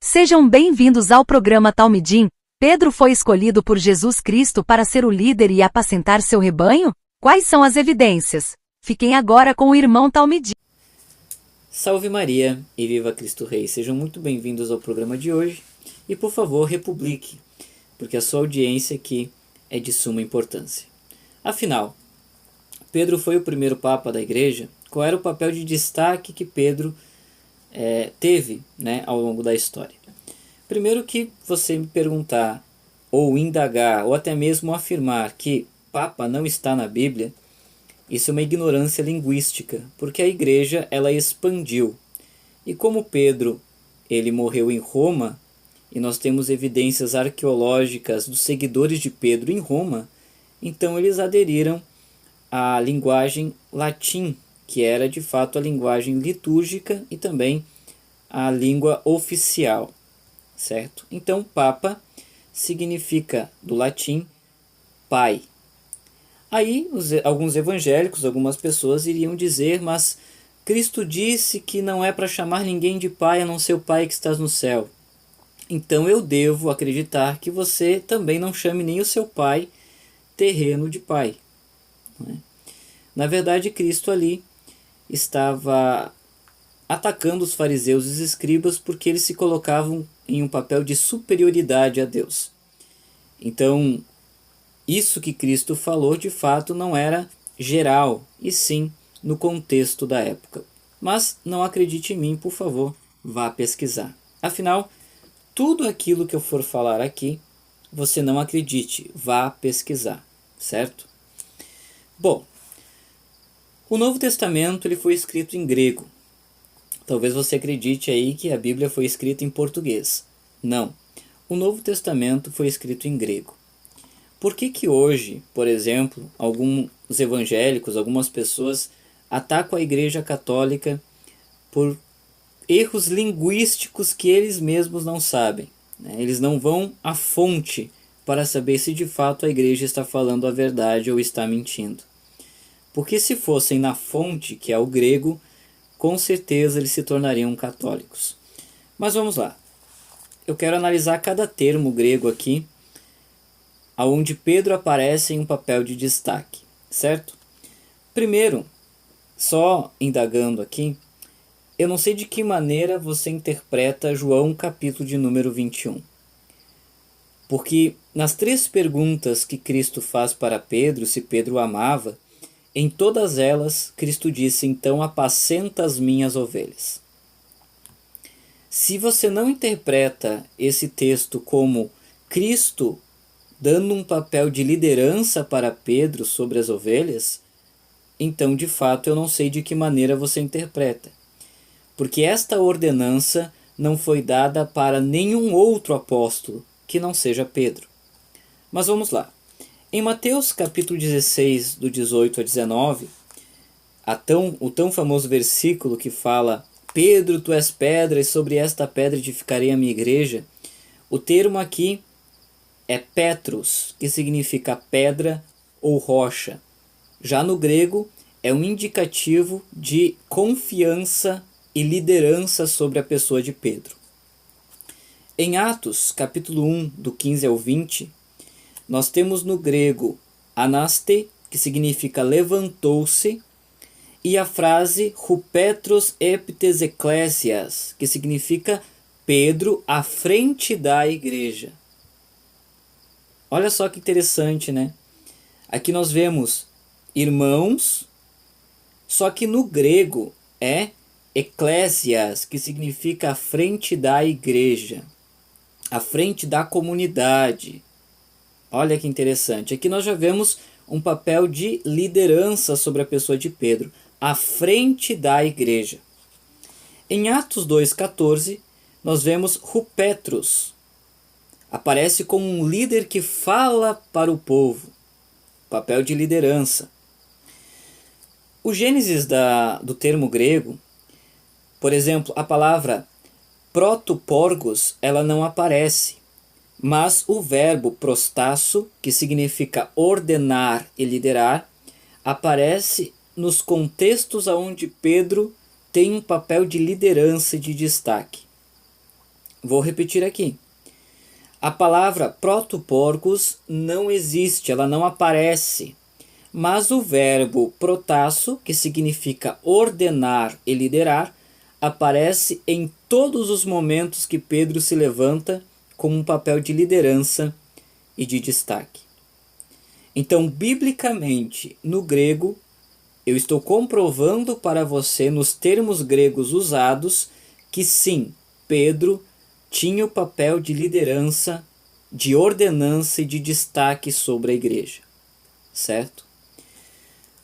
Sejam bem-vindos ao programa Talmidim. Pedro foi escolhido por Jesus Cristo para ser o líder e apacentar seu rebanho? Quais são as evidências? Fiquem agora com o irmão Talmidim. Salve Maria e viva Cristo Rei! Sejam muito bem-vindos ao programa de hoje e, por favor, republique, porque a sua audiência aqui é de suma importância. Afinal, Pedro foi o primeiro Papa da Igreja. Qual era o papel de destaque que Pedro teve, ao longo da história? Primeiro, que você me perguntar, ou indagar, ou até mesmo afirmar que Papa não está na Bíblia, isso é uma ignorância linguística, porque a Igreja ela expandiu. E como Pedro ele morreu em Roma, e nós temos evidências arqueológicas dos seguidores de Pedro em Roma, então eles aderiram à linguagem latim, que era de fato a linguagem litúrgica e também a língua oficial, certo? Então, Papa significa, do latim, pai. Aí, alguns evangélicos, algumas pessoas iriam dizer, mas Cristo disse que não é para chamar ninguém de pai a não ser o Pai que estás no céu. Então eu devo acreditar que você também não chame nem o seu pai terreno de pai. Na verdade, Cristo ali estava atacando os fariseus e os escribas porque eles se colocavam em um papel de superioridade a Deus. Então, isso que Cristo falou de fato não era geral, e sim no contexto da época. Mas não acredite em mim, por favor, vá pesquisar. Afinal, tudo aquilo que eu for falar aqui, você não acredite, vá pesquisar, certo? Bom, o Novo Testamento ele foi escrito em grego. Talvez você acredite aí que a Bíblia foi escrita em português. Não, o Novo Testamento foi escrito em grego. Por que hoje, por exemplo, alguns evangélicos, algumas pessoas atacam a Igreja Católica por erros linguísticos que eles mesmos não sabem? Eles não vão à fonte para saber se de fato a Igreja está falando a verdade ou está mentindo. Porque se fossem na fonte, que é o grego, com certeza eles se tornariam católicos. Mas vamos lá. Eu quero analisar cada termo grego aqui, onde Pedro aparece em um papel de destaque, certo? Primeiro, só indagando aqui, eu não sei de que maneira você interpreta João capítulo de número 21. Porque nas 3 perguntas que Cristo faz para Pedro, se Pedro o amava, em todas elas, Cristo disse, então apacenta as minhas ovelhas. Se você não interpreta esse texto como Cristo dando um papel de liderança para Pedro sobre as ovelhas, então de fato eu não sei de que maneira você interpreta. Porque esta ordenança não foi dada para nenhum outro apóstolo que não seja Pedro. Mas vamos lá. Em Mateus capítulo 16, do 18 a 19, o tão famoso versículo que fala: Pedro, tu és pedra, e sobre esta pedra edificarei a minha igreja. O termo aqui é Petros, que significa pedra ou rocha. Já no grego, é um indicativo de confiança e liderança sobre a pessoa de Pedro. Em Atos, capítulo 1, do 15 ao 20, nós temos no grego anaste, que significa levantou-se, e a frase Rupetros eptes ecclesias, que significa Pedro à frente da igreja. Olha só que interessante, né? Aqui nós vemos irmãos, só que no grego é ecclesias, que significa à frente da igreja, à frente da comunidade. Olha que interessante. Aqui nós já vemos um papel de liderança sobre a pessoa de Pedro, à frente da igreja. Em Atos 2,14, nós vemos Rupetros. Aparece como um líder que fala para o povo. Papel de liderança. O gênesis do termo grego, por exemplo, a palavra protoporgos, ela não aparece. Mas o verbo prostasso, que significa ordenar e liderar, aparece nos contextos onde Pedro tem um papel de liderança e de destaque. Vou repetir aqui. A palavra protoporcos não existe, ela não aparece. Mas o verbo protasso, que significa ordenar e liderar, aparece em todos os momentos que Pedro se levanta com um papel de liderança e de destaque. Então, biblicamente, no grego, eu estou comprovando para você, nos termos gregos usados, que sim, Pedro tinha o papel de liderança, de ordenança e de destaque sobre a igreja. Certo?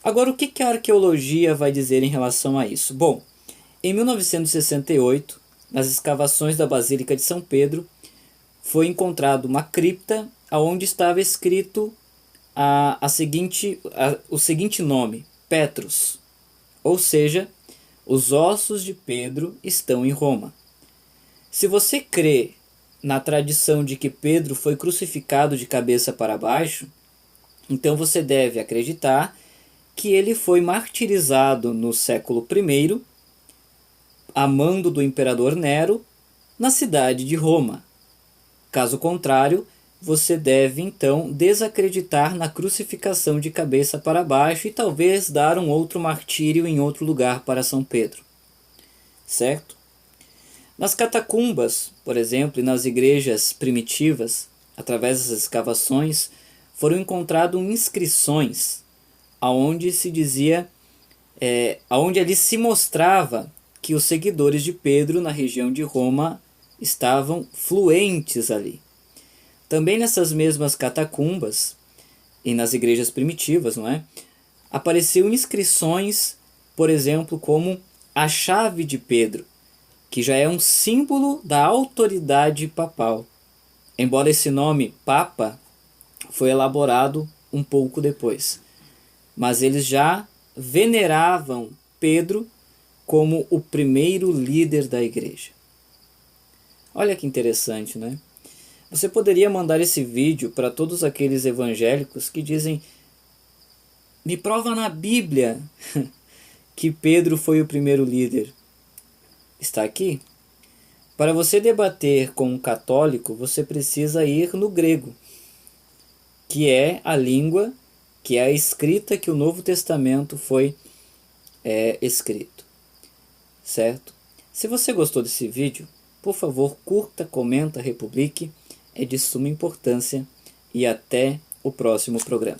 Agora, o que a arqueologia vai dizer em relação a isso? Bom, em 1968, nas escavações da Basílica de São Pedro, foi encontrado uma cripta onde estava escrito o seguinte nome, Petrus, ou seja, os ossos de Pedro estão em Roma. Se você crê na tradição de que Pedro foi crucificado de cabeça para baixo, então você deve acreditar que ele foi martirizado no século I, a mando do imperador Nero, na cidade de Roma. Caso contrário, você deve então desacreditar na crucificação de cabeça para baixo e talvez dar um outro martírio em outro lugar para São Pedro. Certo? Nas catacumbas, por exemplo, e nas igrejas primitivas, através das escavações, foram encontradas inscrições aonde se dizia, aonde ali se mostrava que os seguidores de Pedro na região de Roma estavam fluentes ali. Também nessas mesmas catacumbas e nas igrejas primitivas, não é? Apareciam inscrições, por exemplo, como a chave de Pedro, que já é um símbolo da autoridade papal. Embora esse nome Papa foi elaborado um pouco depois. Mas eles já veneravam Pedro como o primeiro líder da igreja. Olha que interessante, né? Você poderia mandar esse vídeo para todos aqueles evangélicos que dizem: me prova na Bíblia que Pedro foi o primeiro líder. Está aqui? Para você debater com um católico, você precisa ir no grego, que é a língua, que é a escrita que o Novo Testamento foi escrito. Certo? Se você gostou desse vídeo, por favor, curta, comenta, republique. É de suma importância. E até o próximo programa.